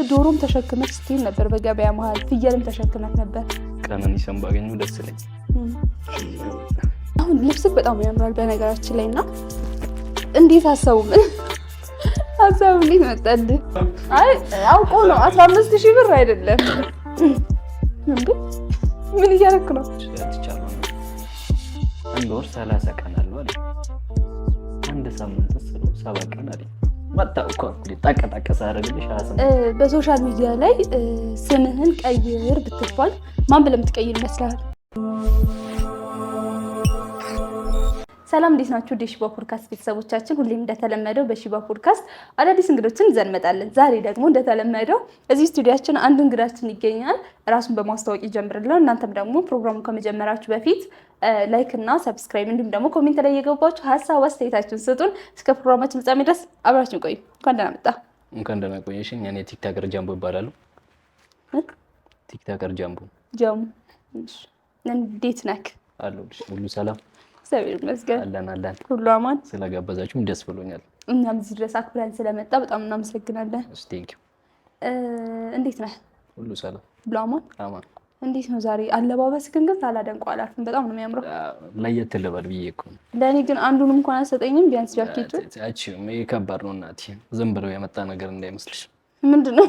ዶሮም ተሸክመህ ስትል ነበር በገበያ መሀል፣ ፍየልም ተሸክመህ ነበር። ቀነኒሳን ባገኘው ደስ ይለኝ። አሁን ልብስህ በጣም ያምራል በነገራችን ላይ እና እንዴት አሰቡም ሀሳብ እንዴት መጣልህ? አይ አውቆ ነው 15,000 ብር አይደለም እንዴ? ምን እያደረክ ነው? አንድ ወር 30 ቀን አለው አይደል? አንድ ሳምንት 7 ቀን አይደል? ማታውቁ ጣቀጣቀሰ አረግልሽ አሰም በሶሻል ሚዲያ ላይ ስምህን ቀይር ብትባል ማን ብለህ የምትቀይር ይመስላል? ሰላም እንዴት ናችሁ? ሺባ ፖድካስት ቤተሰቦቻችን፣ ሁሌም እንደተለመደው በሺባ ፖድካስት አዳዲስ እንግዶችን ይዘን እንመጣለን። ዛሬ ደግሞ እንደተለመደው እዚህ ስቱዲያችን አንድ እንግዳችን ይገኛል። ራሱን በማስተዋወቅ ይጀምርልን። እናንተም ደግሞ ፕሮግራሙን ከመጀመራችሁ በፊት ላይክ እና ሰብስክራይብ እንዲሁም ደግሞ ኮሜንት ላይ እየገባችሁ ሀሳብ አስተያየታችሁን ስጡን። እስከ ፕሮግራማችን ፍጻሜ ድረስ አብራችሁን ቆዩ። እንኳን ደህና መጣ። እንኳን ደህና ቆየሽኝ። እኔ ቲክቶከር ጃምቦ እባላለሁ። ቲክቶከር ጃምቦ። እንዴት ነህ? አለሁልሽ። ሁሉ ሰላም? እግዚአብሔር ይመስገን። አለን። ሁሉ አማን። ስለጋበዛችሁም ደስ ብሎኛል። እኛም እዚህ ድረስ አክብረን ስለመጣ በጣም እናመሰግናለን። ቴንክ ዩ። እንዴት ነህ? ሁሉ ሰላም? ሁሉ አማን። አማን። እንዴት ነው ዛሬ አለባበስህ? ግን ሳላደንቀው አላልፍም። በጣም ነው የሚያምረው። ለየት ልበል ብዬ እኮ ነው። ለእኔ ግን አንዱንም እንኳን አልሰጠኝም። ቢያንስ ጃኬቱን። ይሄ ከባድ ነው እናቴ። ዝም ብለው የመጣ ነገር እንዳይመስልሽ። ምንድን ነው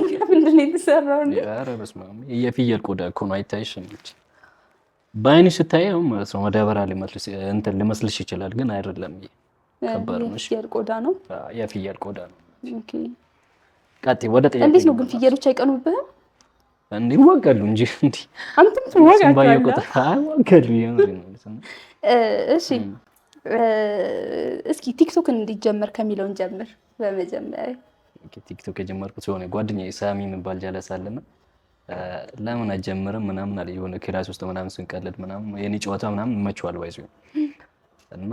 የተሰራው? ኧረ በስመ አብ። የፍየል ቆዳ እኮ ነው። አይታይሽም? በአይንሽ ስታየው ማለት ነው ማዳበሪያ ሊመስልሽ ይችላል፣ ግን አይደለም። ከባድ ነው። የፍየል ቆዳ ነው። የፍየል ቆዳ ነው። ኦኬ። ቀጥይ ወደ ጥያቄ። እንዴት ነው ግን ፍየሎች አይቀኑብህም? እንዴ ይዋጋሉ እንጂ እንዴ አንተም ትዋጋለህ? እሺ እስኪ ቲክቶክን እንዲጀመር ከሚለውን ጀምር። በመጀመሪያ ቲክቶክ የጀመርኩት የሆነ ጓደኛዬ ሳሚ የሚባል ጀለስ አለና ለምን አጀምርም ምናምን አለ። የሆነ ክላስ ውስጥ ምናምን ስንቀልድ ምናምን የኔ ጨዋታ ምናምን መችዋል ባይዙ እና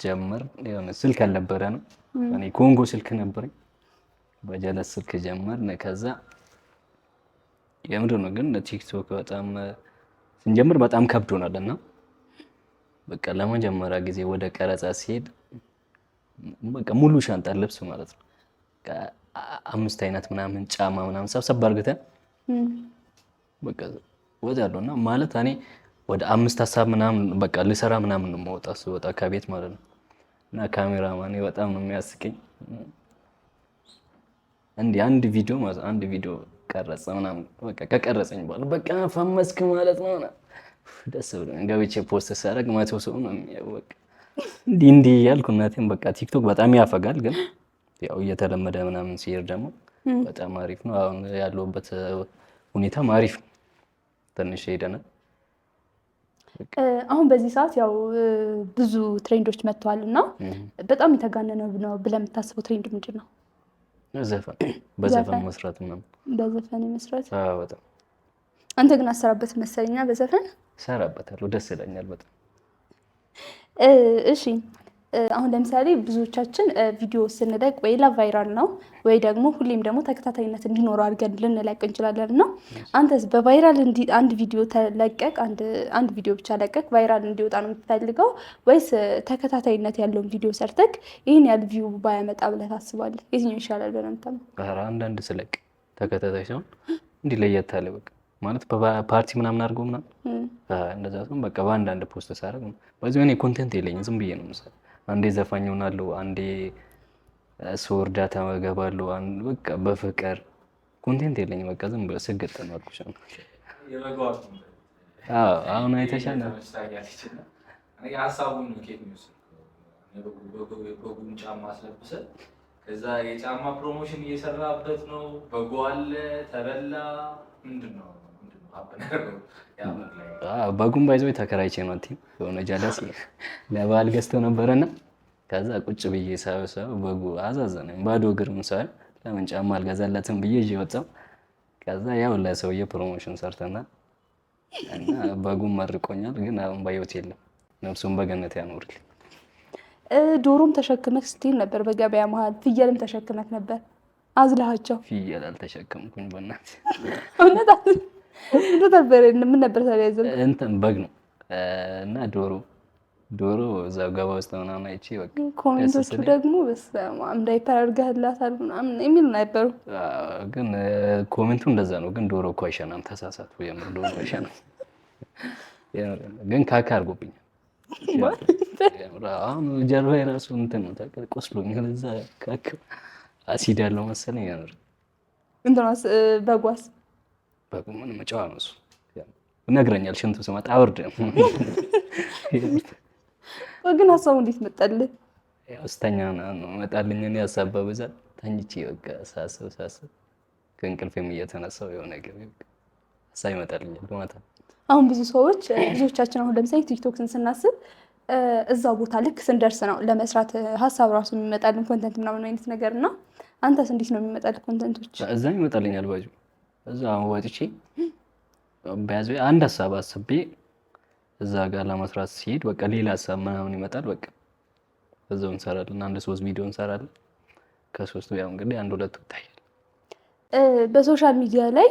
ጀመር። የሆነ ስልክ አልነበረ ነው፣ እኔ ኮንጎ ስልክ ነበረኝ። በጀለስ ስልክ ጀመር። ከዛ የምንድን ነው ግን ቲክቶክ በጣም ስንጀምር በጣም ከብዶናል እና በቃ ለመጀመሪያ ጊዜ ወደ ቀረጻ ሲሄድ በቃ ሙሉ ሻንጣ ልብስ ማለት ነው 5 አይነት ምናምን ጫማ ምናምን ሰብሰብ አድርገን በቃ ወጣለሁ እና ማለት እኔ ወደ 5 ሀሳብ ምናምን በቃ ልሰራ ምናምን ነው የምወጣው ስወጣ ከቤት ማለት ነው። እና ካሜራማን በጣም ነው የሚያስቀኝ። አንድ ቪዲዮ ቀረጸ ምናምን በቃ ከቀረጸኝ በኋላ በቃ ፈመስክ ማለት ነው። ደስ ብሎኝ ገብቼ ፖስት ሳደርግ 100 ሰው ነው የሚያወቅ። እንዲህ እያልኩ እናቴን በቃ ቲክቶክ በጣም ያፈጋል፣ ግን ያው እየተለመደ ምናምን ሲሄድ ደግሞ በጣም አሪፍ ነው። አሁን ያለውበት ሁኔታም አሪፍ ነው። ትንሽ ሄደናል። አሁን በዚህ ሰዓት ያው ብዙ ትሬንዶች መጥተዋል እና በጣም የተጋነነ ነው ብለህ የምታስበው ትሬንድ ምንድን ነው? በዘፈን መስራት ምናምን። በዘፈን መስራት? አዎ በጣም። አንተ ግን አሰራበት መሰለኛ በዘፈን? ሰራበታለሁ፣ ደስ ይለኛል በጣም። እሺ አሁን ለምሳሌ ብዙዎቻችን ቪዲዮ ስንለቅ ወይ ቫይራል ነው ወይ ደግሞ ሁሌም ደግሞ ተከታታይነት እንዲኖረው አድርገን ልንለቅ እንችላለን እና አንተስ በቫይራል አንድ ቪዲዮ ተለቀቅ አንድ ቪዲዮ ብቻ ለቀቅ ቫይራል እንዲወጣ ነው የምትፈልገው ወይስ ተከታታይነት ያለውን ቪዲዮ ሰርተክ ይህን ያህል ቪው ባያመጣ ብለህ ታስባለህ? የትኛው ይሻላል ብለህ የምታምነው? አንዳንድ ስለቅ ተከታታይ ሲሆን እንዲህ ለየት ያለ በቃ ማለት በፓርቲ ምናምን አድርገው ምናምን እንደዛ ሲሆን በቃ በአንዳንድ ፖስት ሳደርግ በዚህ እኔ ኮንቴንት የለኝም፣ ዝም ብዬ ነው የምሰራው። አንዴ ዘፋኝ ሆናለሁ፣ አንዴ ሰው እርዳታ እገባለሁ፣ በቃ በፍቅር ኮንቴንት የለኝም። በቃ ዝም ብሎ ስግጥ ነው አልኩሽ። አሁን አይተሻል። በጉን ጫማ አስለብሰን ከዛ የጫማ ፕሮሞሽን እየሰራበት ነው። በጎ አለ ተበላ። ምንድን ነው በጉን ባይዘው ተከራይቼ ነው እንትን የሆነ ጀለስ ለበዓል ገዝተው ነበረና ከዛ ቁጭ ብዬ ሳይው በጉ አዛዘነኝ። ባዶ እግር ምሳሌ ለምን ጫማ አልገዛለትም ብዬ ይዤ ወጣሁ። ከዛ ያው ለሰውዬ ፕሮሞሽን ሰርተናል እና በጉን መርቆኛል። ግን አሁን በህይወት የለም፣ ነፍሱን በገነት ያኖርልኝ። ዶሮም ተሸክመህ ስትል ነበር በገበያ መሀል፣ ፍየልም ተሸክመህ ነበር። አዝለሃቸው? ፍየል አልተሸከምኩኝ በእናትህ። እውነት ምን ነበር ታዲያ? እንትን በግ ነው እና ዶሮ ዶሮ እዛው ገባ ውስጥ ምናምን አይቼ በቃ ኮሜንቶቹ ደግሞ በስመ አብ ዳይፐር አድርገህላታል ምናምን የሚል ነበሩ። ግን ኮሜንቱ እንደዛ ነው። ግን ዶሮ እኮ አይሸናም። ተሳሳቱ። የምር ዶሮ አይሸናም። ግን ካካ አድርጎብኛል። አሁን ጀርባ የራሱ እንትን ነው ታውቃለህ፣ ቆስሎኛል። እዛ ካካ አሲድ ያለው መሰለኝ። የምር እንትናስ በጓስ በጉ ምን መጫዋ ነው እሱ ይነግረኛል። ሽንቱ ስመጣ አውርድ። ግን ሀሳቡ እንዴት መጣልህ? ያው ስተኛ ነው መጣልኝ። እኔ ሀሳብ በብዛት ተኝቼ በቃ ሳስብ ከእንቅልፌም እየተነሳው የሆነ ነገር ሀሳብ ይመጣልኛል በማታ። አሁን ብዙ ሰዎች ብዙዎቻችን አሁን ለምሳሌ ቲክቶክን ስናስብ እዛ ቦታ ልክ ስንደርስ ነው ለመስራት ሀሳብ ራሱ የሚመጣልን ኮንተንት ምናምን አይነት ነገር እና አንተስ እንዴት ነው የሚመጣልህ ኮንተንቶች? እዛ ይመጣልኛል ባጁ እዛ ወጥቼ በያዘ አንድ ሀሳብ አስቤ እዛ ጋር ለመስራት ሲሄድ በቃ ሌላ ሀሳብ ምናምን ይመጣል። በቃ እዛው እንሰራለን። 1-3 ቪዲዮ እንሰራለን። ከ3 ያው እንግዲህ 1-2 ይታያል። በሶሻል ሚዲያ ላይ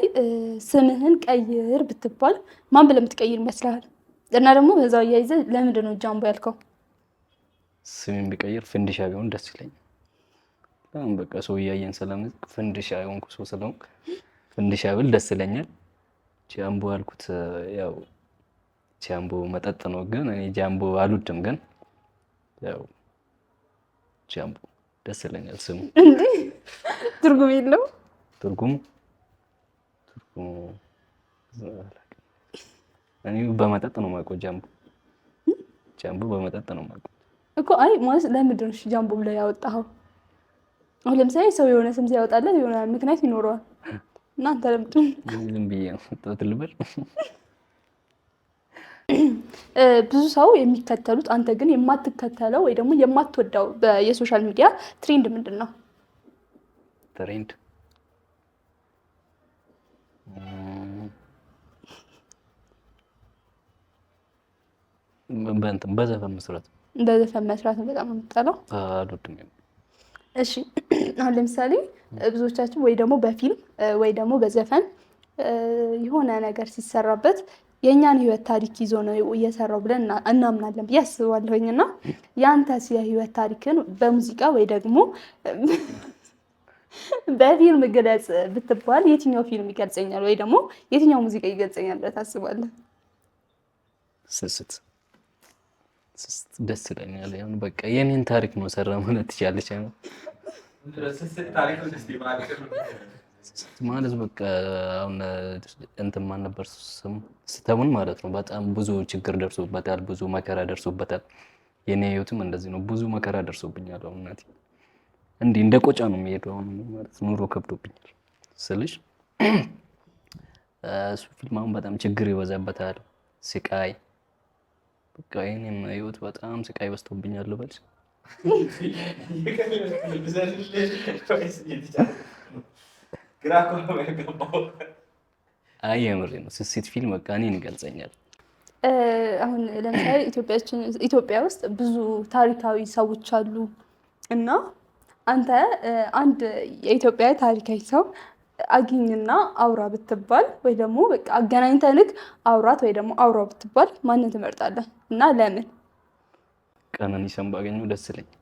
ስምህን ቀይር ብትባል ማን ብለህ የምትቀይር ይመስልሃል? እና ደግሞ በዛው እያይዘህ ለምንድን ነው ጃምቦ ያልከው? ስሜን ቢቀይር ፍንድሻ ቢሆን ደስ ይለኛል። ለምን በቃ ሰው እያየን ስለምን ፍንድሻ የሆንኩ ሰው ስለሆንኩ ፍንድሻ ብል ደስ ይለኛል። ጃምቦ ያልኩት ያው ጃምቦ መጠጥ ነው፣ ግን እኔ ጃምቦ አልወድም። ግን ያው ጃምቦ ደስ ይለኛል ስሙ። እንዴ ትርጉም የለው? ትርጉሙ እኔ በመጠጥ ነው የማውቀው። ጃምቦ በመጠጥ ነው የማውቀው እኮ። አይ ማለት ለምንድን ነው ጃምቦ ብለህ ያወጣኸው? አሁን ለምሳሌ ሰው የሆነ ስም ሲያወጣለት የሆነ ምክንያት ይኖረዋል። እናንተ ለምንድን ዝም ብዬ ነው ትልበል። ብዙ ሰው የሚከተሉት አንተ ግን የማትከተለው ወይ ደግሞ የማትወዳው የሶሻል ሚዲያ ትሬንድ ምንድን ነው? ትሬንድ በዘፈን መስራት ነው በጣም የምጠላው። አልወድም። እሺ አሁን ለምሳሌ ብዙዎቻችን ወይ ደግሞ በፊልም ወይ ደግሞ በዘፈን የሆነ ነገር ሲሰራበት የእኛን ህይወት ታሪክ ይዞ ነው እየሰራው ብለን እናምናለን ብዬ አስባለሁኝ። እና የአንተስ የህይወት ታሪክን በሙዚቃ ወይ ደግሞ በፊልም ግለጽ ብትባል የትኛው ፊልም ይገልጸኛል ወይ ደግሞ የትኛው ሙዚቃ ይገልጸኛል ብለህ ታስባለህ? ስስት ደስ ይለኛል። ያን በቃ የኔን ታሪክ ነው ሰራ ማለት ትችላለች። ማለት በቃ አሁን እንትን ማን ነበር ስሙ? ስተውን ማለት ነው። በጣም ብዙ ችግር ደርሶበታል፣ ብዙ መከራ ደርሶበታል። የኔ ህይወትም እንደዚህ ነው። ብዙ መከራ ደርሶብኛል። አሁን እናቴ እንዲህ እንደ ቆጫ ነው የሚሄደው። አሁን ማለት ኑሮ ከብዶብኛል ስልሽ እሱ ፊልም አሁን በጣም ችግር ይበዛበታል፣ ስቃይ። በቃ የኔም ህይወት በጣም ስቃይ በዝቶብኛል ልበልሽ። አይ የምሬ ነው። ስስት ፊልም በቃ እኔን ይገልጸኛል። አሁን ለምሳሌ ኢትዮጵያ ውስጥ ብዙ ታሪካዊ ሰዎች አሉ እና አንተ አንድ የኢትዮጵያ ታሪካዊ ሰው አግኝና አውራ ብትባል ወይ ደግሞ በቃ አገናኝተንክ አውራት ወይ ደግሞ አውራ ብትባል ማንን ትመርጣለህ እና ለምን? ቀነኒሳን ባገኘው ደስ ይለኛል።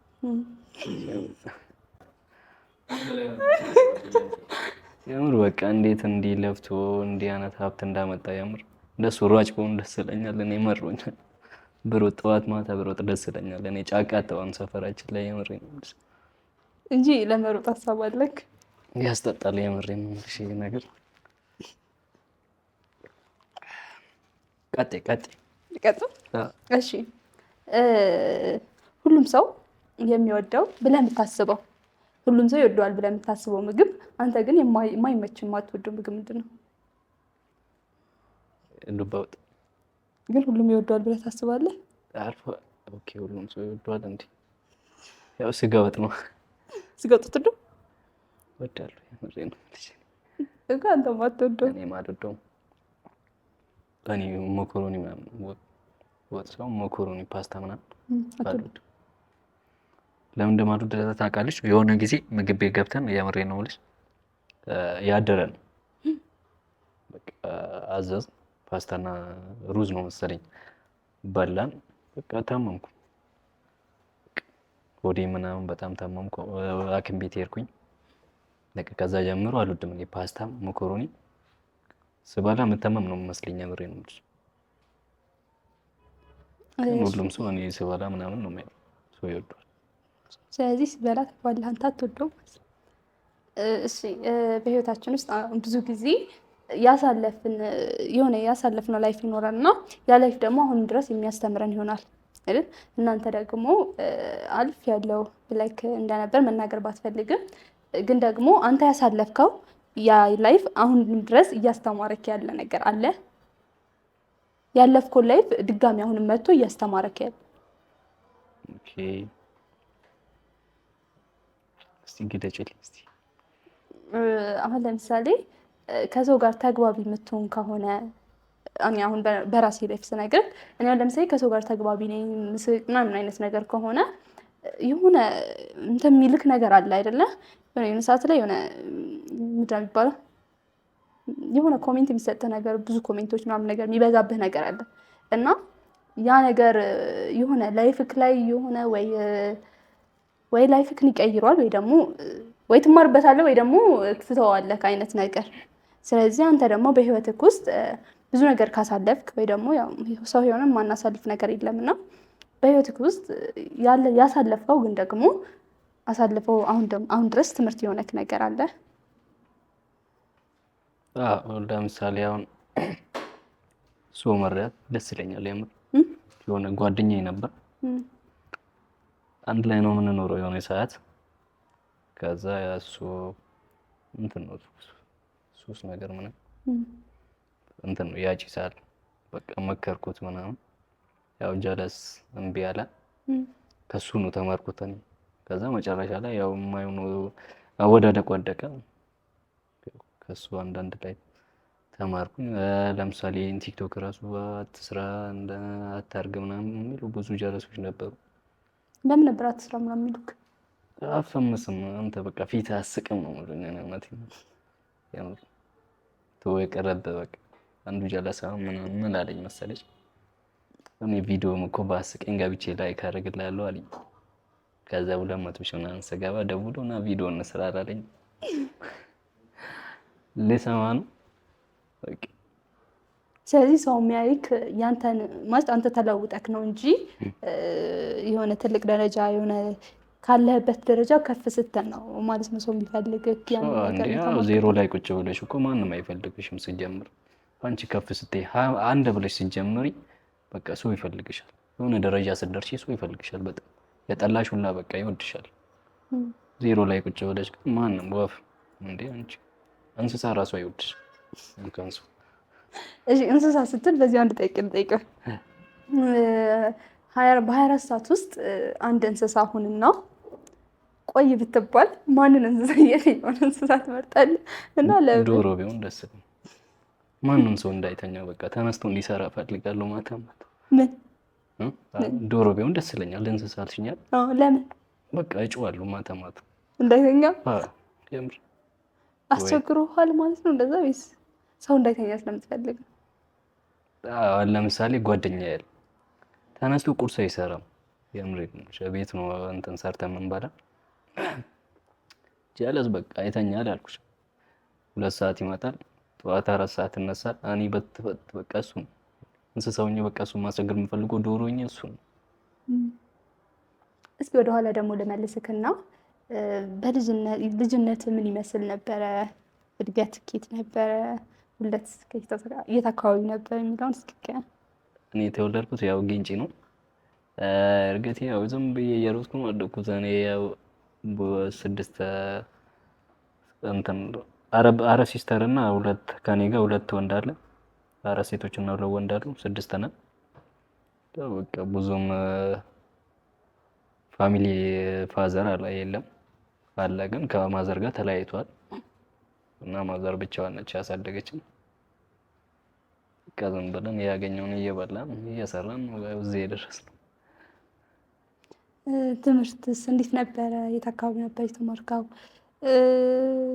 የምር በቃ እንዴት እንዲህ ለፍቶ እንዲህ አይነት ሀብት እንዳመጣ የምር እንደሱ ሯጭ በሆን ደስ ይለኛል። እኔ መሮኛል። ብሮጥ ጠዋት ማታ ብሮጥ ደስ ይለኛል። እኔ ጫካ ተዋን ሰፈራችን ላይ የምር ነው እንጂ ለመሮጥ ሀሳብ አለክ? ያስጠጣል። የምር ነው እሺ ነገር ቀጥ እሺ ሁሉም ሰው የሚወደው ብለህ የምታስበው ሁሉም ሰው ይወደዋል ብለህ የምታስበው ምግብ አንተ ግን የማይመች የማትወደው ምግብ ምንድን ነው? ዱባ ወጥ። ግን ሁሉም ይወደዋል ብለህ ታስባለህ? ኦኬ ሁሉም ሰው ይወደዋል እንዴ? ያው ስጋ ወጥ ነው። ስጋ ወጥ ትወደው? እወዳለሁ። የምሬ ነው እኮ አንተ ማትወደው? እኔ ማልወደው እኔ መኮሮኒ ምናምን ወጥ ሰው መኮሮኒ ፓስታ ምናምን አትወደው? ለምን እንደማልወድ ታውቃለች? የሆነ ጊዜ ምግብ ቤት ገብተን የምሬ ነው ልጅ ያደረ ነው በቃ አዘዝ ፓስታና ሩዝ ነው መሰለኝ በላን። በቃ ታመምኩ። ሆዴ ምናምን በጣም ታመምኩ። ሐኪም ቤት ሄድኩኝ። በቃ ከዛ ጀምሮ አልወድም እኔ ፓስታ፣ መኮሮኒ ስበላ የምታመም ነው የሚመስለኝ። አብሬ ነው የምልሽ። ሁሉም ሰው እኔ ስበላ ምናምን ነው የሚያው ሰው ይወዷል። ስለዚህ ስበላ ትባላለህ አንተ አትወደውም። እሺ በህይወታችን ውስጥ ብዙ ጊዜ ያሳለፍነው ላይፍ ይኖራል እና ያ ላይፍ ደግሞ አሁን ድረስ የሚያስተምረን ይሆናል አይደል? እናንተ ደግሞ አልፍ ያለው ብለክ እንደነበር መናገር ባትፈልግም ግን ደግሞ አንተ ያሳለፍከው ያ ላይፍ አሁን ድረስ እያስተማረክ ያለ ነገር አለ። ያለፍከው ላይፍ ድጋሚ አሁን መጥቶ እያስተማረክ ያለ። ኦኬ እስቲ ግለጭልኝ እስቲ። አሁን ለምሳሌ ከሰው ጋር ተግባቢ የምትሆን ከሆነ እኔ አሁን በራሴ ላይፍ ስነግር እኔ አሁን ለምሳሌ ከሰው ጋር ተግባቢ ነኝ ምስቅ ምናምን አይነት ነገር ከሆነ የሆነ እንትን የሚልክ ነገር አለ አይደለ? የሆነ ሰዓት ላይ የሆነ ምንድን ነው የሚባለው የሆነ ኮሜንት የሚሰጥህ ነገር ብዙ ኮሜንቶች ምናምን ነገር የሚበዛብህ ነገር አለ እና ያ ነገር የሆነ ላይፍክ ላይ የሆነ ወይ ላይፍክን ይቀይሯል ወይ ደግሞ ወይ ትማርበታለህ ወይ ደግሞ ትተዋለህ አይነት ነገር። ስለዚህ አንተ ደግሞ በህይወትክ ውስጥ ብዙ ነገር ካሳለፍክ ወይ ደግሞ ሰው የሆነ ማናሳልፍ ነገር የለምና በህይወትክ ውስጥ ያሳለፍከው ግን ደግሞ አሳልፈው አሁን ድረስ ትምህርት የሆነክ ነገር አለ? ለምሳሌ አሁን ሰው መርዳት ደስ ይለኛል። የምር የሆነ ጓደኛዬ ነበር፣ አንድ ላይ ነው የምንኖረው የሆነ ሰዓት። ከዛ እሱ እንትን ነው ሱስ ነገር ምንም እንትን ነው ያጭሳል። በቃ መከርኩት ምናምን ያው ጀለስ እምቢ አለ። ከሱ ነው ተማርኩት እኔ። ከዛ መጨረሻ ላይ ያው የማይሆኑ አወዳደቅ ወደቀ። ከሱ አንዳንድ ላይ ተማርኩኝ። ለምሳሌ ቲክቶክ ራሱ አትስራ አታርግ ምናምን የሚሉ ብዙ ጀለሶች ነበሩ። ለምን ነበር አትስራ ምናምን የሚሉክ? አፈምስም አንተ በቃ ፊት አስቅም ነው ማለት ነው። እውነቴን ነው ያው ተወው የቀረበ በቃ አንዱ ጀለሳ ምን አለኝ መሰለሽ፣ እኔ ቪዲዮም እኮ ባስቀኝ ገብቼ ላይክ አደርግልሃለሁ አለኝ። ከዛ 200 ሺህ ምናምን ስገባ ደውሎና ቪዲዮ እንስራ አላለኝ። ልሰማ ነው በቃ። ስለዚህ ሰው የሚያይክ ያንተን ማለት አንተ ተለውጠክ ነው እንጂ የሆነ ትልቅ ደረጃ የሆነ ካለህበት ደረጃ ከፍ ስትል ነው ማለት ነው ሰው የሚፈልግክ። ያን ነገር ያው ዜሮ ላይ ቁጭ ብለሽ እኮ ማንም አይፈልግሽም ሲጀምር። አንቺ ከፍ ስትይ አንድ ብለሽ ሲጀምሪ በቃ ሰው ይፈልግሻል። የሆነ ደረጃ ስትደርሺ ሰው ይፈልግሻል በጣም የጠላሽ ሁላ በቃ ይወድሻል። ዜሮ ላይ ቁጭ ብለሽ ማንም ወፍ እንዴ አንቺ እንስሳ ራሱ አይወድሽ እንኳን ሰው። እሺ እንስሳ ስትል በዚህ አንድ ጠይቀህ በ24 ሰዓት ውስጥ አንድ እንስሳ ሁንና ቆይ ብትባል ማንን እንስሳ የትኛውን እንስሳ ትመርጣለህ? እና ዶሮ ቢሆን ደስ ይላል። ማንም ሰው እንዳይተኛ በቃ ተነስቶ እንዲሰራ ፈልጋለሁ ማታ ማታ። ምን ዶሮ ቢሆን ደስ ይለኛል። እንስሳ አልሽኛል? አዎ ለምን? በቃ እጮዋለሁ ማታ ማታ እንዳይተኛ። የምር አስቸግሮሃል ማለት ነው እንደዛ ወይስ ሰው እንዳይተኛ ስለምትፈልግ? ለምሳሌ ጓደኛዬ ያለ ተነስቶ ቁርስ አይሰራም። የምር ቤት ነው እንትን ሰርተን የምንበላ። ጀለስ በቃ አይተኛል አልኩሽ። 2 ሰዓት ይመጣል፣ ጠዋት 4 ሰዓት ይነሳል። እኔ በቃ እሱ ነው እንስሳውኝ በቃ እሱ ማስቸገር የምፈልገው ዶሮኝ እሱ ነው። እስኪ ወደኋላ ደግሞ ልመልስክና ልጅነት ምን ይመስል ነበረ? እድገት ኬት ነበረ? ሁለት የት አካባቢ ነበር የሚለውን እስኪ። እኔ የተወለድኩት ያው ግንጪ ነው። እርግጥ ያው ዝም ብዬ እየሮጥኩ ነው ያደግኩት። እኔ ያው በ6 እንትን አረ ሲስተር እና 2 ከኔ ጋር 2 ወንድ አለ። 4 ሴቶች እና 2 ወንድ አሉ። 6 ነን። በቃ ብዙም ፋሚሊ ፋዘር የለም አለ፣ ግን ከማዘር ጋር ተለያይቷል እና ማዘር ብቻዋን ነች ያሳደገችን። በቃ ዝም ብለን ያገኘውን እየበላን እየሰራን ነው እዚህ የደረስነው። ትምህርትስ እንዴት ነበረ? የት አካባቢ ነበር የተማርከው?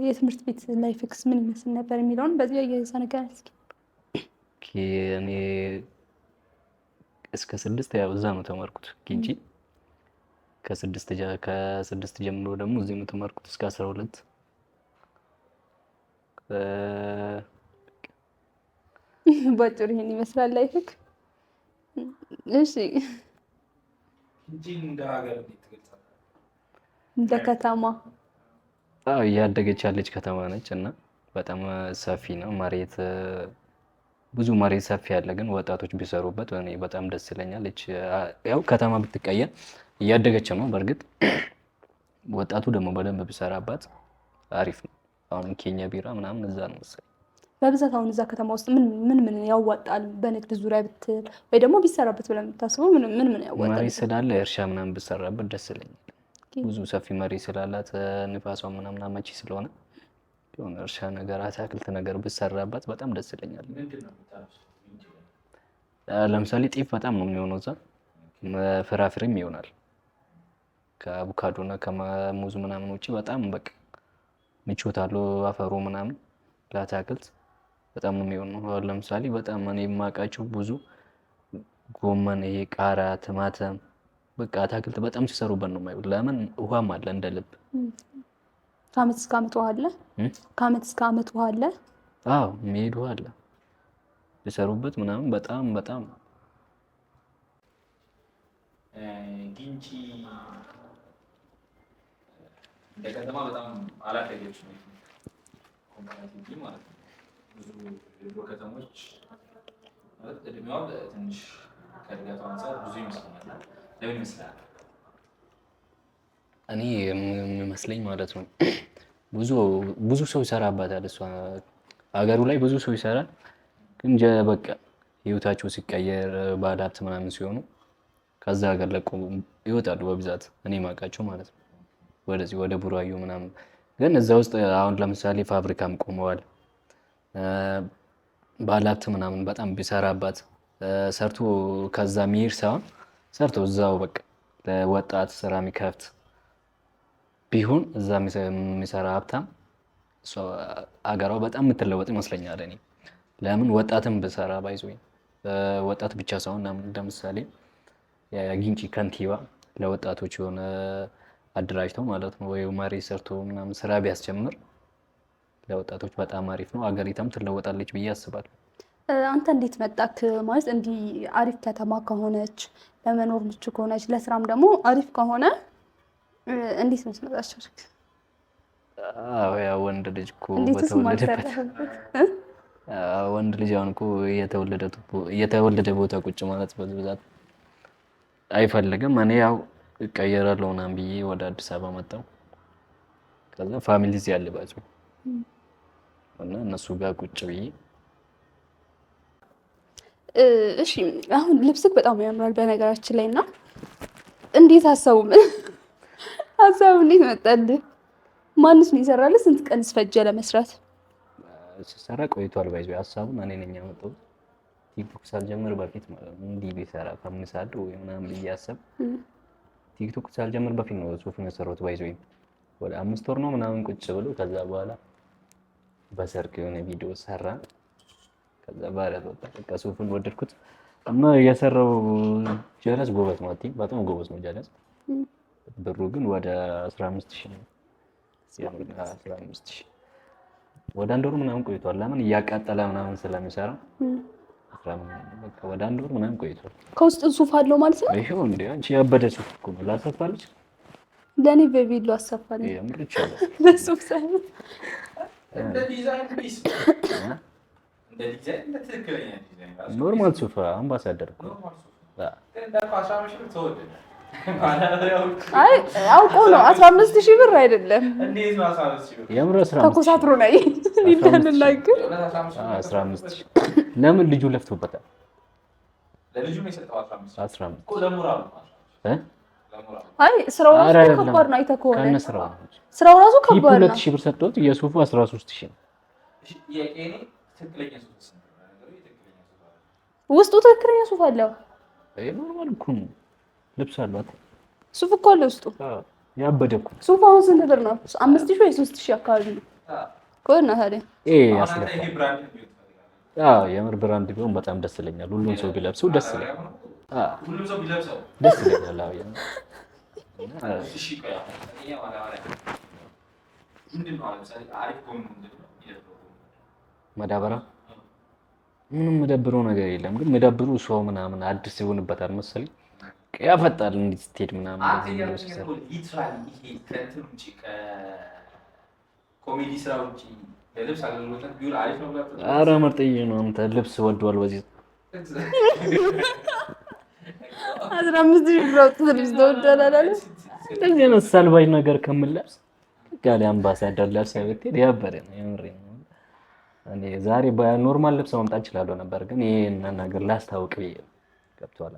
የትምህርት ቤት ላይፍክስ ምን ይመስል ነበር የሚለውን በዚህ ያያይዘ ነገር እስኪ። እኔ እስከ 6 ያው እዛ ነው ተማርኩት ግንጪ። ከስድስት ጀምሮ ደግሞ እዚህ ነው ተማርኩት እስከ 12 ባጭሩ ይሄን ይመስላል ላይፍክ። እሺ እንጂ እንደ ሀገር እንደ ከተማ እያደገች ያለች ከተማ ነች እና በጣም ሰፊ ነው መሬት፣ ብዙ መሬት ሰፊ ያለ፣ ግን ወጣቶች ቢሰሩበት እኔ በጣም ደስ ይለኛል። ያው ከተማ ብትቀየር እያደገች ነው በእርግጥ፣ ወጣቱ ደግሞ በደንብ ቢሰራባት አሪፍ ነው። አሁን ኬኛ ቢራ ምናምን እዛ ነው መሰለኝ በብዛት። አሁን እዛ ከተማ ውስጥ ምን ያዋጣል በንግድ ዙሪያ ብትል ወይ ደግሞ ቢሰራበት ብለን የምታስበው ምን ያዋጣል? መሬት ስላለ እርሻ ምናምን ብሰራበት ደስ ይለኛል። ብዙ ሰፊ መሬት ስላላት ንፋሷ ምናምን አመቺ ስለሆነ የሆነ እርሻ ነገር አትክልት ነገር ብሰራበት በጣም ደስ ይለኛል። ለምሳሌ ጤፍ በጣም ነው የሚሆነው እዛ፣ ፍራፍሬም ይሆናል። ከአቮካዶና ከሙዝ ምናምን ውጭ በጣም በቃ ምቾት አለው አፈሩ ምናምን ለአትክልት በጣም ነው የሚሆነው። ለምሳሌ በጣም እኔ የማውቃቸው ብዙ ጎመን፣ ይሄ ቃሪያ፣ ቲማቲም በቃ አትክልት በጣም ሲሰሩበት ነው የማየው። ለምን ውሃም አለ እንደ ልብ። ከዓመት እስከ ዓመት ውሃ አለ። ከዓመት እስከ ዓመት ውሃ አለ። አዎ የሚሄድ ውሃ አለ ሲሰሩበት ምናምን በጣም በጣም ግንጪ እንደ ከተማ በጣም አላደገችም ኮምፓራቲቭሊ ማለት ነው። ብዙ የድሮ ከተሞች ማለት እድሜዋ ትንሽ ከእድገቷ አንፃር ብዙ ይመስለኛል። ለምን ይመስላል? እኔ የሚመስለኝ ማለት ነው ብዙ ሰው ይሰራባታል። እሷ ሀገሩ ላይ ብዙ ሰው ይሰራል፣ ግን በቃ ህይወታቸው ሲቀየር ባለሀብት ምናምን ሲሆኑ ከዛ ሀገር ለቆ ይወጣሉ በብዛት እኔ ማውቃቸው ማለት ነው፣ ወደዚህ ወደ ቡራዩ ምናምን። ግን እዛ ውስጥ አሁን ለምሳሌ ፋብሪካም ቆመዋል። ባለሀብት ምናምን በጣም ቢሰራባት ሰርቶ ከዛ የሚሄድ ሳይሆን ሰርቶ እዛው በቃ ለወጣት ስራ የሚከፍት ቢሆን እዛ የሚሰራ ሀብታም እሷ አገሯ በጣም የምትለወጥ ይመስለኛል እኔ። ለምን ወጣትም ብሰራ ባይዞ ወጣት ብቻ ሳይሆን ለምሳሌ የግንጪ ከንቲባ ለወጣቶች የሆነ አደራጅተው ማለት ነው ወይ መሬት ሰርቶ ምናምን ስራ ቢያስጀምር ለወጣቶች በጣም አሪፍ ነው። አገሪቷም ትለወጣለች ብዬ አስባለሁ። አንተ እንዴት መጣክ? ማለት እንዲህ አሪፍ ከተማ ከሆነች ለመኖር ምቹ ከሆነች ለስራም ደግሞ አሪፍ ከሆነ እንዴት ነው ትመጣችሁ? ያ ወንድ ልጅ እኮ በተወለደበት ወንድ ልጅ አሁን እኮ የተወለደ ቦታ ቁጭ ማለት በብዛት አይፈልግም። እኔ ያው እቀየራለሁ ምናምን ብዬ ወደ አዲስ አበባ መጣሁ። ከዛ ፋሚሊ እዚህ ያለባቸው እና እነሱ ጋር ቁጭ ብዬ እሺ አሁን ልብስክ በጣም ያምራል በነገራችን ላይ እና እንዴት ሀሳቡ እንዴት መጣልህ? ማንስ ነው ይሰራል? ስንት ቀን ፈጀ ለመስራት? ሲሰራ ቆይቷል። ባይዞ ሀሳቡን እኔ ነኝ ያመጣሁት። ቲክቶክ ሳልጀምር በፊት ማለት ነው እንዲህ ቢሰራ ከምሳድ ወይ ምናምን ብዬ አሰብ ቲክቶክ ሳልጀምር በፊት ነው ጽሁፉን የሰራሁት። ባይዞ ወደ 5 ወር ነው ምናምን ቁጭ ብሎ ከዛ በኋላ በሰርክ የሆነ ቪዲዮ ሰራ። ከዛ ባረት ወጣ። በቃ ጽሁፉን ወደድኩት እና የሰራው ጀለስ ጎበዝ ማለት በጣም ጎበዝ ነው ጀለስ። ብሩ ግን ወደ 15000 ነው። 15000 ወደ 1 ወር ምናምን ቆይቷል። ለምን እያቃጠለ ምናምን ስለሚሰራ በቃ ወደ 1 ወር ምናምን ቆይቷል። ከውስጥ ሱፍ አለው ማለት ነው? ይሄው እንዴ አንቺ ያበደ ሱፍ እኮ ነው። ላሰፋልሽ ለኔ በቪዲዮ አሰፋልኝ። የምርጭ በሱፍ ሳይሆን እንደ ዲዛይን ፒስ እንደ ዲዛይን ትክክለኛ ዲዛይን ኖርማል ሱፍ አምባሳደር እኮ እንደ 15000 ብር ተወደደ። አይ አውቆ ነው 15000 ብር አይደለም። እንዴት ነው 15000 ብር? የምር 15 ተኮሳትሮ ላይ እንዳንላግር 15000 ለምን ልጁ ለፍቶበታል። ለልጁ ነው የሰጠው 15 እኮ 15 ለሞራል ለሞራል። አይ ስራው ራሱ ከባድ ነው። አይተህ ከሆነ ከነ ስራው ራሱ ከባድ ነው። 2000 ብር ሰጠሁት። የሱፉ 13000 ነው። እሺ የቄኔ ትክክለኛ ሱፍ ነው። ውስጡ ትክክለኛ ሱፍ አለው። አይ ኖርማል እኮ ነው። ልብስ አሏት። ሱፍ እኮ አለ ውስጡ። ያበደ እኮ ሱፍ አሁን ስንት ብር ነው? 5000 ወይ 3000 አካባቢ ነው። ቆና ታዲያ ያስለፋ። የምር ብራንድ ቢሆን በጣም ደስ ይለኛል። ሁሉም ሰው ቢለብሰው ደስ ይላል። ሁሉም ሰው ቢለብሰው ደስ ይለኛል። አዎ እሺ ቆይ ምንድን ነው ለምሳሌ አሪፍ ጎን ምንድን ነው መዳበራ ምንም መደብረው ነገር የለም፣ ግን መደብሩ ሰው ምናምን አዲስ ይሆንበታል መሰለኝ ያፈጣል እንዲህ ስትሄድ ምናምን ኮሜዲ ስራ ውጪ ለልብስ አገልግሎት ቢውል አሪፍ ነው ብላ ኧረ ምርጥዬ ነው። አንተ ልብስ ወዷል በዚህ 15,000 ብር አውጥተህ ልብስ ተወዷል አለ። እንደዚህ አይነት ሳልባጅ ነገር ከምለብስ ጋር አምባሳደር ለብሰህ ብትሄድ ያበረ ነው። የምሬን ነው። እኔ ዛሬ በኖርማል ልብስ መምጣት እችላለሁ ነበር፣ ግን ይሄን ነገር ላስታውቅ ብዬ ገብቶሃል።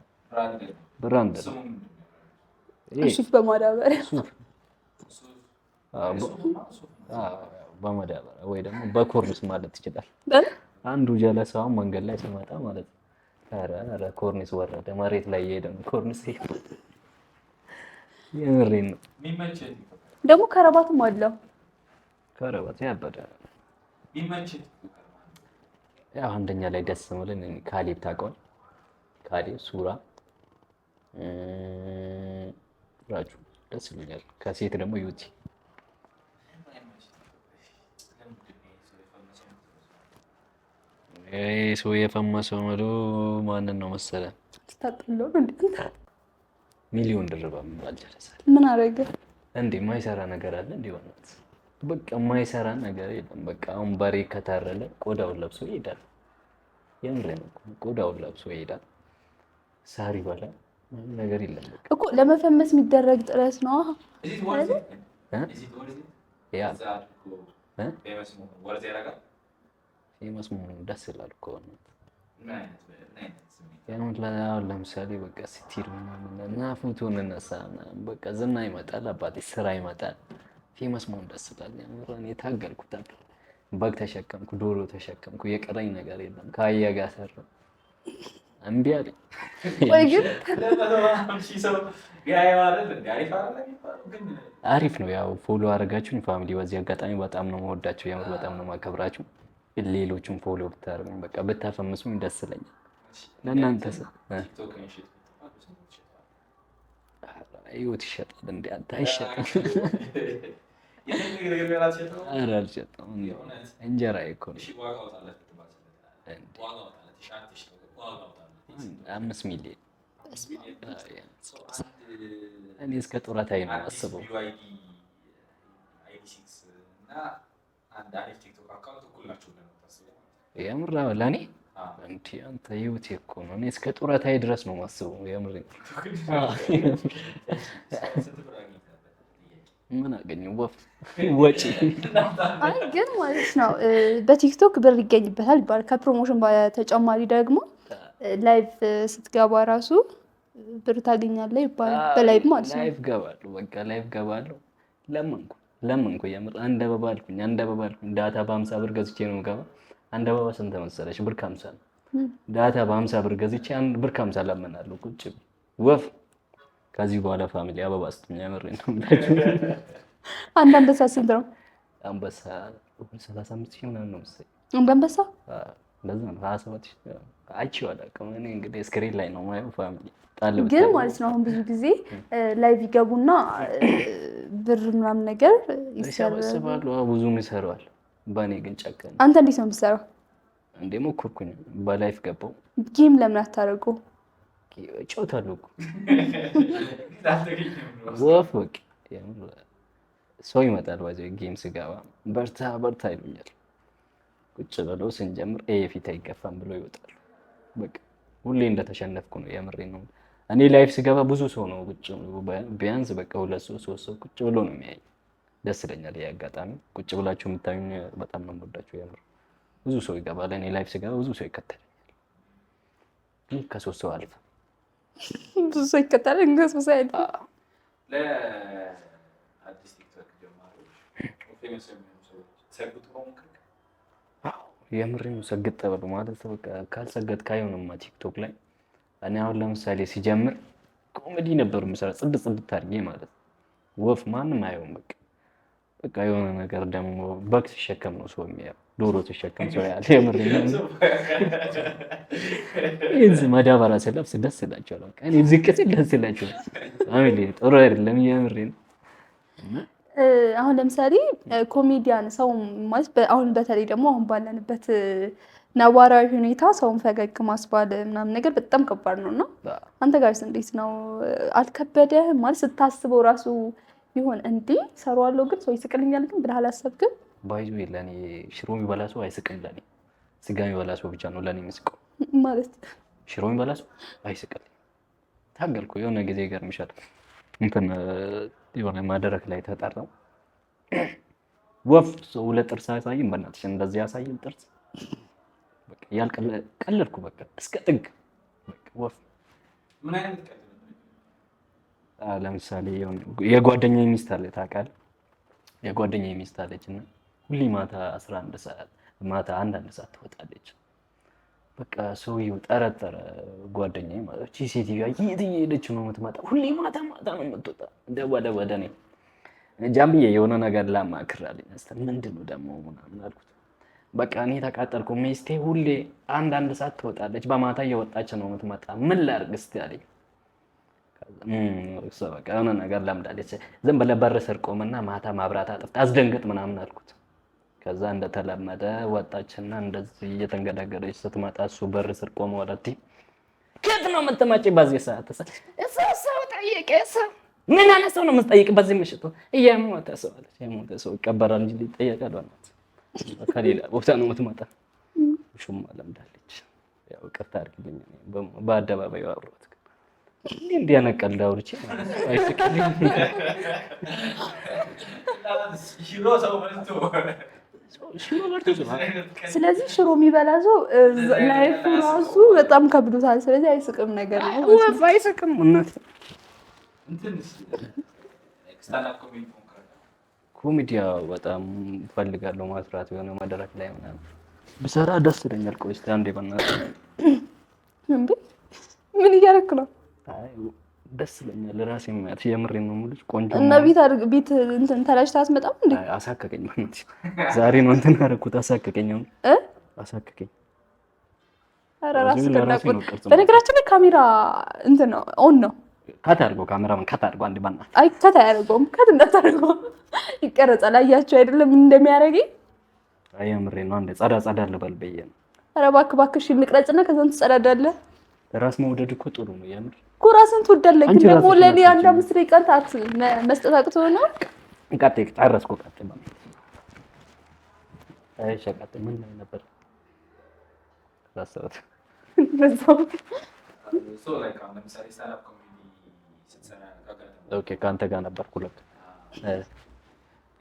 ብራንድ ሱፍ በማዳበሪያ በማዳበሪያ ወይ ደግሞ በኮርኒስ ማለት ትችላለህ። አንዱ ጀለሳው መንገድ ላይ ሲመጣ ማለት ነው። ኧረ ኮርኒስ ወረደ፣ መሬት ላይ እየሄደ ነው ኮርኒስ። የምሬን ነው። ደግሞ ከረባትም አለው። ከረባት ያበደ ያው አንደኛ ላይ ደስ ብለን ካሌብ ታውቀዋል። ካሌብ ሱራ ራጁ ደስ ይለኛል። ከሴት ደግሞ ዩቲ ሰው የፈመሰው መዶ ማንን ነው መሰለ? ተጣጥሎ ሚሊዮን ድርባ የሚባል ጀለሰ ምን አደረገ እንዴ? የማይሰራ ነገር አለ እንዴ? ወናት በቃ የማይሰራ ነገር የለም። በቃ አሁን በሬ ከታረለ ቆዳውን ለብሶ ይሄዳል። የምሬን ነው። ቆዳውን ለብሶ ይሄዳል። ሳሪ ባላ ነገር የለም እኮ ለመፈመስ የሚደረግ ጥረት ነው። ያ ፌመስ መሆኑ ደስ ይላል እኮ ነው። አሁን ለምሳሌ በቃ ስትሄድ ምናምን ፎቶ እንነሳ በቃ ዝና ይመጣል፣ አባቴ ስራ ይመጣል። ፌመስ መሆን ደስ ይላል። እኔ ታገልኩት። በግ ተሸከምኩ፣ ዶሮ ተሸከምኩ፣ የቀረኝ ነገር የለም። ከአህያ ጋር ሰራሁ እምቢ አለኝ። ወይ ግን አሪፍ ነው። ያው ፎሎ አደረጋችሁኝ ፋሚሊ፣ በዚህ አጋጣሚ በጣም ነው የምወዳችሁ፣ የምር በጣም ነው የማከብራችሁ። ሌሎችም ፎሎ ብታደርጉኝ በቃ ብታፈምሱኝ ደስ ይለኛል። ለእናንተ ህይወት ይሸጣል እንዴ? አንተ አይሸጥም? ኧረ አልሸጥም። እንጀራ እኮ ነው። 5 ሚሊዮን እኔ እስከ ጡረታዬ ነው የማስበው። የምር ለእኔ እንደ አንተ ህይወቴ እኮ ነው። እኔ እስከ ጡረታዬ ድረስ ነው የማስበው። የምር ምን አገኘሁ ወፍ ወጪ። አይ ግን ማለት ነው በቲክቶክ ብር ይገኝበታል ይባላል። ከፕሮሞሽን በተጨማሪ ደግሞ ላይቭ ስትገባ ራሱ ብር ታገኛለህ ይባላል። በላይቭ ማለት ነው። ላይቭ ገባለሁ፣ በቃ ላይቭ ገባለሁ። ለመንኩ የምር አንድ አበባ አልኩኝ። ዳታ በ50 ብር ገዝቼ ነው የምገባው። አንድ አበባ ስንት መሰለሽ? ብር ከ50 ነው። ዳታ በ50 ብር ገዝቼ አንድ ብር ከ50 ለምናለሁ ቁጭ ወፍ። ከዚህ በኋላ ፋሚሊ አበባ ስጡኝ። የምሬን ነው። አንድ አንበሳ ስንት ነው? አንበሳ 35,000 ምናምን ነው መሰለኝ። አንድ አንበሳ እንደዛ ነው። 27,000 አይቼው አላውቅም። እኔ እንግዲህ ስክሪን ላይ ነው የማየው ፋሚሊ። ግን ማለት ነው አሁን ብዙ ጊዜ ላይቭ ይገቡና ብር ምናምን ነገር ይሰበስባሉ። ብዙም ይሰራዋል። በእኔ ግን ጨከነ። አንተ እንዴት ነው የምትሰራው? እንዴ ሞከርኩኝ። በላይፍ ገባው። ጌም ለምን አታደርጉ? እጫወታለሁ እኮ ወፍ በቃ ሰው ይመጣል። ባይዘው ጌም ስገባ በርታ ይሉኛል። ቁጭ ብለው ስንጀምር ፊት አይገፋም ብለው ይወጣሉ። በቃ ሁሌ እንደተሸነፍኩ ነው። የምሬን ነው። እኔ ላይፍ ስገባ ብዙ ሰው ነው ቁጭ ቢያንስ በቃ 2 ሰው 3 ሰው ቁጭ ብሎ ነው የሚያይ። ደስ ይለኛል። ይሄ አጋጣሚ ቁጭ ብላችሁ የምታዩኝ በጣም ነው የምወዳችሁ። የምር ብዙ ሰው ይገባል። እኔ ላይፍ ስገባ ብዙ ሰው ይከተለኛል። ግን ከ3 ሰው አልፈ ብዙ ሰው ይከተላል። እንግዲህ ሰው አይደል ለአዲስ ቲክቶክ ጀማሪዎች ፌመስ የሚሆኑ ሰዎች ሰግጥ ሆንክ? የምሬን ነው። ሰግጥ ተበሉ ማለት በቃ ካልሰገጥክ አይሆንማ ቲክቶክ ላይ። እኔ አሁን ለምሳሌ ሲጀምር ኮሜዲ ነበር የምሰራ ጽድት አድርጌ ማለት ወፍ ማንም አይሆን በቃ በቃ የሆነ ነገር ደግሞ በግ ሲሸከም ነው ሰው የሚያየው፣ ዶሮ ሲሸከም ሰው ያለ የምር ነው። እዚህ ማዳበሪያ ስለብስ ደስ ይላቸዋል። በቃ እኔ ዝቅ ሲል ደስ ይላቸዋል። አሜን ጥሩ አይደለም የምር ነው። አሁን ለምሳሌ ኮሜዲያን ሰው ማለት አሁን በተለይ ደግሞ አሁን ባለንበት ነባራዊ ሁኔታ ሰውን ፈገግ ማስባል ምናምን ነገር በጣም ከባድ ነው እና አንተ ጋርስ እንዴት ነው? አልከበደህም? ማለት ስታስበው ራሱ ይሆን እንዴ ሰራዋለሁ ግን ሰው ይስቅልኛል ግን ብለህ አላሰብክም? ባይዙ ለኔ ሽሮ የሚበላ ሰው አይስቅም። ለኔ ስጋ የሚበላ ሰው ብቻ ነው ለኔ የሚስቀው። ማለት ሽሮ የሚበላ ሰው አይስቅልኝ። ታገልኩ የሆነ ጊዜ ይገርምሻል እንትን የሆነ ማደረክ ላይ ተጠራው ወፍ ሰው ለጥርስ አያሳይም። በእናትሽ እንደዚህ ያሳይም ጥርስ በቃ ያልቀለድኩ በቃ እስከ ጥግ በቃ ወፍ ምን አይነት ቀልድ? ለምሳሌ የጓደኛዬ ሚስት አለ ታውቃለህ? የጓደኛዬ ሚስት አለች እና ሁሌ ማታ 11 ሰዓት ማታ አንዳንድ ሰዓት ትወጣለች። በቃ ሰውዬው ጠረጠረ ጓደኛዬ ማለት እቺ ሴትዮ የት እየሄደች ነው የምትመጣው? ሁሌ ማታ ማታ ነው የምትወጣ። ደወለ ወደ እኔ ጃምብዬ የሆነ ነገር ላማክር አለኝ። ምንድን ነው ደግሞ ምናምን አልኩት። በቃ እኔ ተቃጠልኩ። ሚስቴ ሁሌ አንዳንድ ሰዓት ትወጣለች፣ በማታ እየወጣች ነው የምትመጣ። ምን ላድርግ እስኪ አለኝ። እሷ በቃ የሆነ ነገር ለምዳለች። ዝም ብለህ በር ስር ቆምና ማታ ማብራት አጥፍተህ አስደንግጥ ምናምን አልኩት። ከዛ እንደተለመደ ወጣችና እንደዚህ እየተንገዳገደች ስትመጣ እሱ በር ስር ቆመ። ወለቲ ከየት ነው የምትመጪ በዚህ ሰዓት? ሰው ጠየቀ። ሰው ምን አይነት ሰው ነው የምትጠይቅ በዚህ ምሽት? የሞተ ሰው አለች። የሞተ ሰው ይቀበራል እንጂ ሊጠየቃል? ከሌላ ቦታ ነው የምትመጣ። ሹማ ለምዳለች። ያው ቅርታ አድርግልኝ በአደባባይ አወራሁት። እንዲህ አይነት ቀልድ አውርቼ አይስቅልኝ። ስለዚህ ሽሮ የሚበላ ሰው ላይፉ ራሱ በጣም ከብዶታል። ስለዚህ አይስቅም ነገር ነው። ወፍ አይስቅም። እናት ኮሜዲያ በጣም እፈልጋለሁ ማስራት። የሆነ መድረክ ላይ ምናምን ብሰራ ደስ ይለኛል። ቆይ እስኪ አንዴ በእናትህ እንዴ ምን እያደረክ ነው? ደስ ይለኛል ራሴ ማለት የምሬን ነው የምልሽ። ቆንጆ እና ቤት እንትን ተላጭተህ አትመጣም እንዴ? አሳከከኝ ማለት ዛሬ ነው እንትን አደረኩት። አሳከከኝ አሳከከኝ። ኧረ እራስህ ከናቆት። በነገራችን ላይ ካሜራ እንትን ነው ኦን ነው። ካት አድርገው ካሜራማን ካት አድርገው አንዴ ባና። አይ ካት አያደርገውም። ካት እንዳታደርገው ይቀረጻል። አያችሁ አይደለም ምን እንደሚያደርገኝ? አይ የምሬን ነው። አንዴ ጸዳ ልበል ብዬ ነው። ኧረ እባክህ እንቅረጽና ከዛም ትጸዳዳለህ። ራስ መውደድ እኮ ጥሩ ነው የምር እኮ ራስን ትወዳለህ። ግን ደግሞ ለኔ አንድ 5 ደቂቃ ታት መስጠት አቅቶ ነው። እንቃጤ ጨረስኩ። ቀጥ ማለት አይ ሸቃጥ ምን ነበር ራስዎት በዛው ሶ ላይክ አሁን ለምሳሌ ስታንድ አፕ ኮሜዲ ስትሰራ ኦኬ ካንተ ጋር ነበርኩ ለካ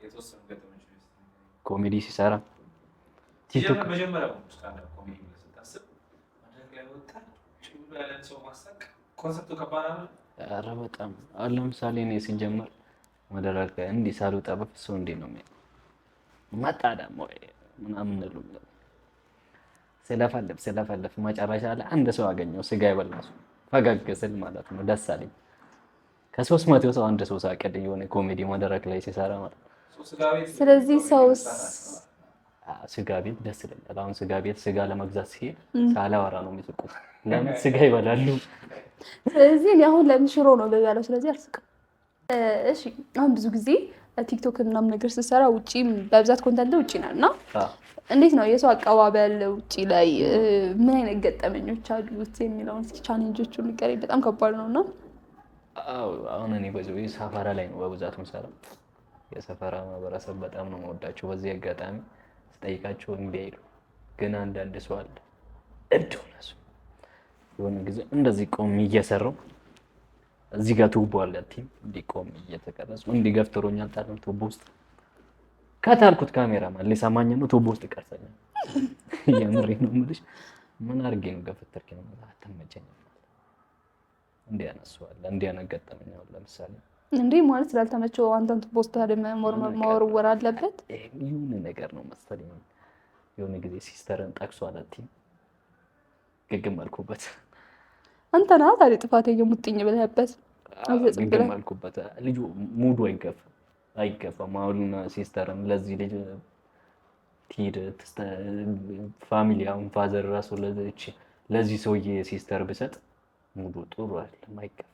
የተወሰኑ ገጠመኞች ኮሜዲ ሲሰራ ቲክቶክ መጀመሪያ ስታንድ አፕ ኮሜዲ ስታስብ መድረክ ላይ ወጣ ጭውሎ ያለን ሰው ማሳቅ ኮንሰፕቱ ከባድ አይደል? ኧረ በጣም አሁን ለምሳሌ እኔ ሲጀመር መድረክ ላይ እንዲህ ሳልወጣ በፊት ሰው እንዴት ነው የሚያየው? መጣ ደግሞ ምናምን ነው ስለፈልፍ መጨረሻ ላይ አንድ ሰው አገኘው ስጋ የበላ ሰው ፈገግ ስል ማለት ነው ደስ አለኝ። ከ300 ሰው አንድ ሰው ሳቀልኝ የሆነ ኮሜዲ መድረክ ላይ ሲሰራ ማለት ነው። ስለዚህ ሰውስ ስጋ ቤት ደስ ይላል። አሁን ስጋ ቤት ስጋ ለመግዛት ሲሄድ ሳላወራ ነው የሚስቁት። ለምን ስጋ ይበላሉ። ስለዚህ እኔ አሁን ለምን ሽሮ ነው በያለው። ስለዚህ አልስቅም። እሺ አሁን ብዙ ጊዜ ቲክቶክ ምናምን ነገር ስትሰራ ውጪም በብዛት ኮንተንት ውጪ ነውና እንዴት ነው የሰው አቀባበል ውጪ ላይ ምን አይነት ገጠመኞች አሉት የሚለውን እስኪ ቻሌንጆቹን ንገረኝ። በጣም ከባድ ነውና። አዎ አሁን እኔ በዚህ ሰፈራ ላይ ነው በብዛት የምሰራው። የሰፈራ ማህበረሰብ በጣም ነው የምወዳቸው። በዚህ አጋጣሚ ስጠይቃቸው እምቢ አይሉ። ግን አንዳንድ ሰው አለ እድውና ሰው የሆነ ጊዜ እንደዚህ ቆም እየሰራው እዚህ ጋር ቱቦ አለ ቲም እንዲቆም እየተቀረጽ እንዲገፍትሮኛል ታለም ቱቦ ውስጥ ከታልኩት ካሜራማን ሊሰማኝ ነው ቱቦ ውስጥ ቀርጸኛል። የምሬ ነው የምልሽ። ምን አድርጌ ነው ገፈተርክ ነው አትመቸኝ እንዴ ያነሳዋል እንዴ ያነገጠመኝ ነው። ለምሳሌ እንዴ ማለት ስላልተመቸው አንተን ቱቦ ውስጥ ማወርወር አለበት የሆነ ነገር ነው መሰለኝ። የሆነ ጊዜ ሲስተርን ጠቅሷል ቲም ግግም አልኩበት። አንተ ነህ ታዲያ ጥፋተኛ ሙጥኝ ብለህበት ግግም አልኩበት። ልጁ ሙዱ አይገፍ አይገፋም። አሁን ሲስተርም ለዚህ ልጅ ትሄድ ፋሚሊ አሁን ፋዘር ራሱ ለዚህ ሰውዬ ሲስተር ብሰጥ ሙሉ ጥሩ አይደለም፣ አይገፋም።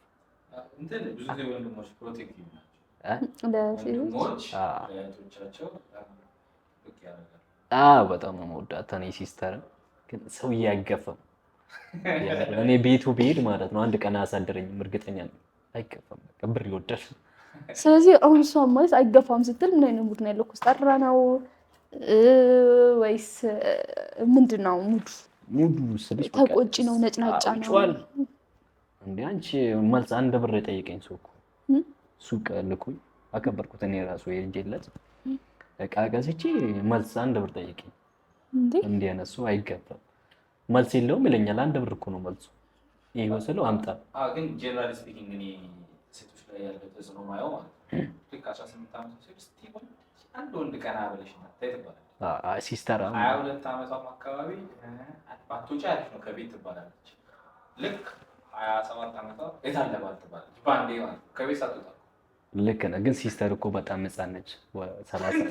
እንትን ብዙ ጊዜ ወንድሞች ፕሮቴክቲቭ ናቸው። ለሴቶች ለእህቶቻቸው ብቅ ያደርጋሉ። በጣም ነው የምወዳት እኔ ሲስተርን፣ ግን ሰውዬ አይገፋም። እኔ ቤቱ ብሄድ ማለት ነው አንድ ቀን አያሳድረኝም፣ እርግጠኛ ነኝ። አይገፋም፣ ብር ይወዳል። ስለዚህ አሁን እሷ ማለት አይገፋም ስትል ምን አይነት ሙድ ነው ያለው? ኮስታራ ነው ወይስ ምንድን ነው ሙዱ? ሙዱ ስልሽ ተቆጪ ነው? ነጭናጫ ነው እንዴ? አንቺ መልስ አንድ ብር የጠየቀኝ ሰው እኮ ሱቅ ልኩኝ አከበርኩት። እኔ ራሱ የእንጀለት እቃ ገዝቼ መልስ አንድ ብር ጠየቀኝ። እንዴ እነሱ አይገባም፣ መልስ የለውም ይለኛል። አንድ ብር እኮ ነው መልሱ። ይሄ ወሰለው አምጣ። ግን ጀነራሊ ስፒኪንግ እኔ ሴቶች ላይ ያለ ተጽዕኖ ማየው ማለት ነው ልክ 18 ዓመት ሴት ስቲሆን አንድ ወንድ ቀና ብለሽ ነው ትባላለች። ሲስተር 22 ዓመቷም አካባቢ ባትወጪ አሪፍ ነው ከቤት ትባላለች። ልክ 27 ዓመቷ የታለ ባል ትባላለች። ባንዴ ማለት ነው ከቤት ሳትወጣ። ልክ ነህ። ግን ሲስተር እኮ በጣም ሕፃን ነች። 30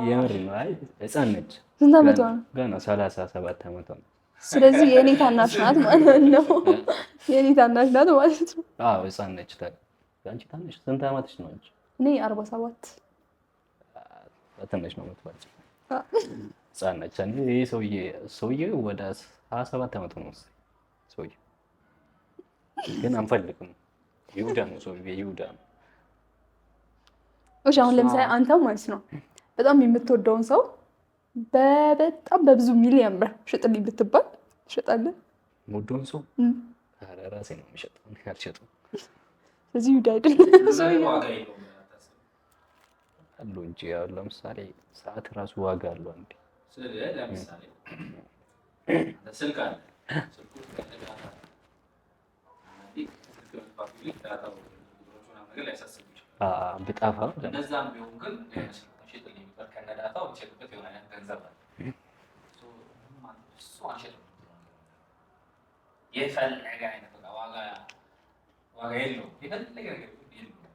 የምር ነው። አይ ሕፃን ነች። ስንት ዓመቷ ነው? ገና 37 ዓመቷ ነው። ስለዚህ የኔ ታናሽ ናት ማለት ነው። የኔ ታናሽ ናት ማለት ነው። ሕፃን ነች። አንቺ ታናሽ ስንት ዓመትሽ ነው አንቺ? እኔ 47። ትንሽ ነው የምትባለው። ሕፃን ነች። ይሄ ሰውዬው ወደ 27 ዓመቱ ነው ሰውዬው። ግን አንፈልግም። ይሁዳ ነው ሰውዬው፣ ይሁዳ ነው። እሺ አሁን ለምሳሌ አንተ ማለት ነው በጣም የምትወደውን ሰው በጣም በብዙ ሚሊዮን ብር ሽጥልኝ ብትባል ትሸጣለህ? የምወደውን ሰው ራሴ ነው የሚሸጠው፣ አልሸጥም። ስለዚህ ይሁዳ አይደለም አሉ እንጂ ያው ለምሳሌ ሰዓት ራሱ ዋጋ አለው። አንዴ ለምሳሌ ስልክ አለ፣ ስልኩ ብጣፋ እነዛም ቢሆን ግን ሽጥልኝ የሚባል ከነዳታው የሚሸጥበት የሆነ አይነት ገንዘብ አለ። እሱ አንሸጥም። የፈለገ አይነት ዋጋ የለውም። የፈለገ ነገር የለውም።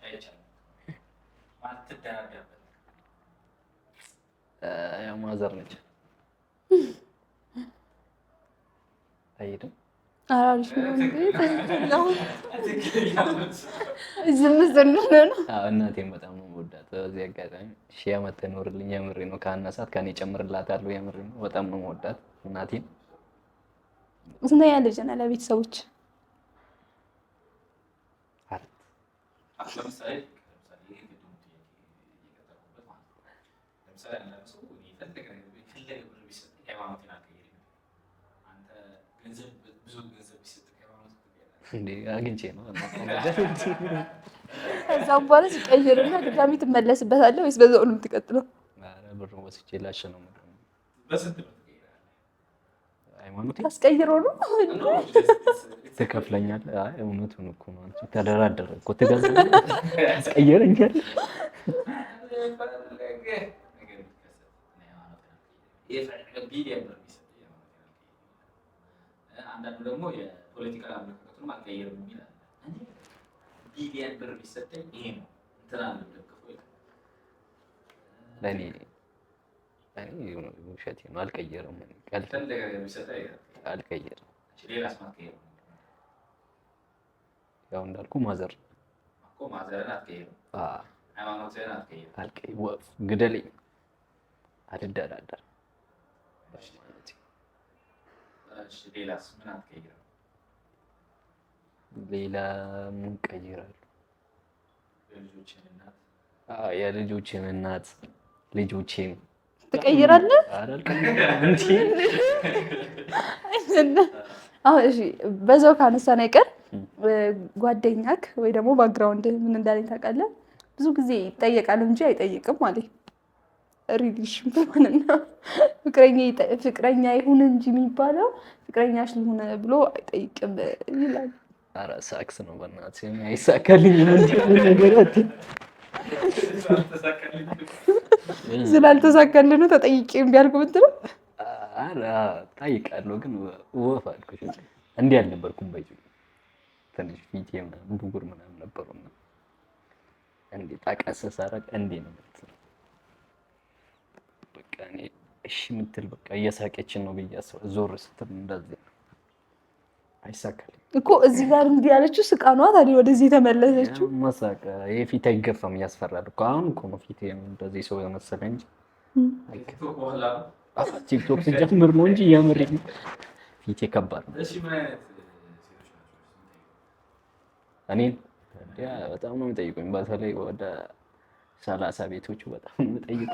አይቻልም። ማትደራደርበት ማዘር ነች። አይሄድም። አሪፍ ነው። ዝም ነው። እናቴን በጣም ነው የምወዳት። በዚህ አጋጣሚ 1000 ዓመት ትኖርልኝ። የምሬ ነው። ካነሳት ከኔ ጨምርላታለሁ። የምሬ ነው። በጣም ነው የምወዳት እናቴን። ስንት ያህል ልጅ ነህ ለቤተሰቦች? ለምሳሌ አግኝቼ ነው እዛም በኋላ ሲቀይርና ድጋሚ ትመለስበታለህ ወይስ በዛው ነው የምትቀጥለው? ብር ወስጄ ላሽ ነው ሃይማኖት ታስቀይረው ነው ትከፍለኛለህ? አይ እውነቱን እኮ ነው። አንቺ ተደራደረ እኮ ትገዛለህ፣ ታስቀይረኛለህ። አንዳንዱ ደግሞ የፖለቲካ አመለካከቱን አልቀየርም የሚል አለ። ቢሊየን ብር ቢሰጠኝ ይሄ ነው እንትና እንደደግፎ ለኔ ውሸቴ ነው። አልቀየርም። አልቀየርም። ሌላስ ማትቀየር? ያው እንዳልኩ ማዘር እኮ ማዘርን አትቀየርም። ሃይማኖትን አትቀየርም። አልቀየርም። ግደለኝ፣ አልደራደርም። ሌላስ ምን አትቀይርም? ሌላ ምን ቀይራለሁ? የልጆችን እናት ልጆቼን ትቀይራለህ? አሁን እሺ በዛው ካነሳን አይቀር ጓደኛክ ወይ ደግሞ ባክግራውንድ ምን እንዳለኝ ታውቃለህ? ብዙ ጊዜ ይጠየቃል እንጂ አይጠይቅም ማለት ሪሌሽን በማንና ፍቅረኛ ይሁን እንጂ የሚባለው ፍቅረኛሽ ልሁን ብሎ አይጠይቅም ይላል። ኧረ ሳክስ ነው በእናትህ። አይሳካልኝ ነው እንጂ ነገር አትይ። ስላልተሳካልህ ነው ተጠይቄ እምቢ አልኩ ብትለው? ኧረ እጠይቃለሁ ግን ወፍ አልኩሽ። እንዲህ አልነበርኩም። ትንሽ ፊቴ ምናምን ብጉር ምናምን ነበሩና እንዴ ጠቀስ ሳረግ እንዴ ነው የምትለው። በቃ እኔ እሺ የምትል በቃ እየሳቀችን ነው ብዬ አስበው ዞር ስትል እንደዚህ አይሳካልኝ እኮ እዚህ ጋር እንዲህ ያለችው ስቃ ነዋ። ታዲያ ወደዚህ የተመለሰችው መሳቅ ይሄ ፊት አይገፋም፣ ያስፈራል እኮ። አሁን እኮ ነው ፊቴ እንደዚህ ሰው የመሰለ እንጂ ቲክቶክ ስጀምር ነው እንጂ የምር ፊቴ ከባድ ነው። እኔ በጣም ነው የሚጠይቁኝ፣ በተለይ ወደ 30 ቤቶቹ በጣም ነው የሚጠይቁኝ።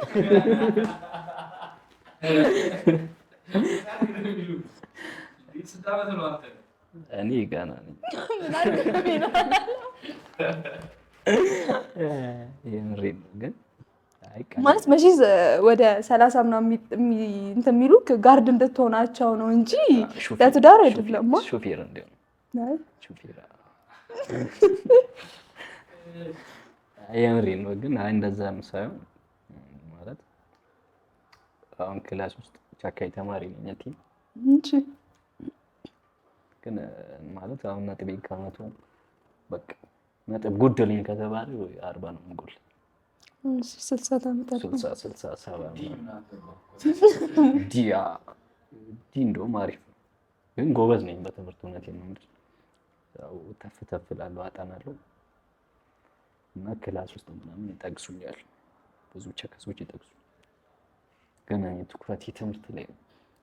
እኔ ገና ነኝ የምሬን ነው። ግን ማለት መቼስ ወደ 30 ምናምን እንትን የሚሉ ጋርድ እንድትሆናቸው ነው እንጂ ለትዳር አይደለም። ሹፌር እንዲሆን ሹፌር የምሬን ነው። ግን እንደዛም ሳይሆን ማለት አሁን ክላስ ውስጥ ቻካይ ተማሪ ነኝ እንጂ ግን ማለት አሁን ነጥቤ ከመቶ በቃ ነጥብ ጎደለኝ ከተባለ 40 ነው የምጎል። 60 ታመጣለህ 67 ዲ እንደውም አሪፍ ነው። ግን ጎበዝ ነኝ በትምህርት እውነቴን ነው የምልህ። ያው ተፍ እላለሁ አጠናለሁ እና ክላስ ውስጥ ምናምን ይጠቅሱኛል፣ ብዙ ቸከሶች ይጠቅሱኛል። ግን እኔ ትኩረቴ ትምህርት ላይ ነው።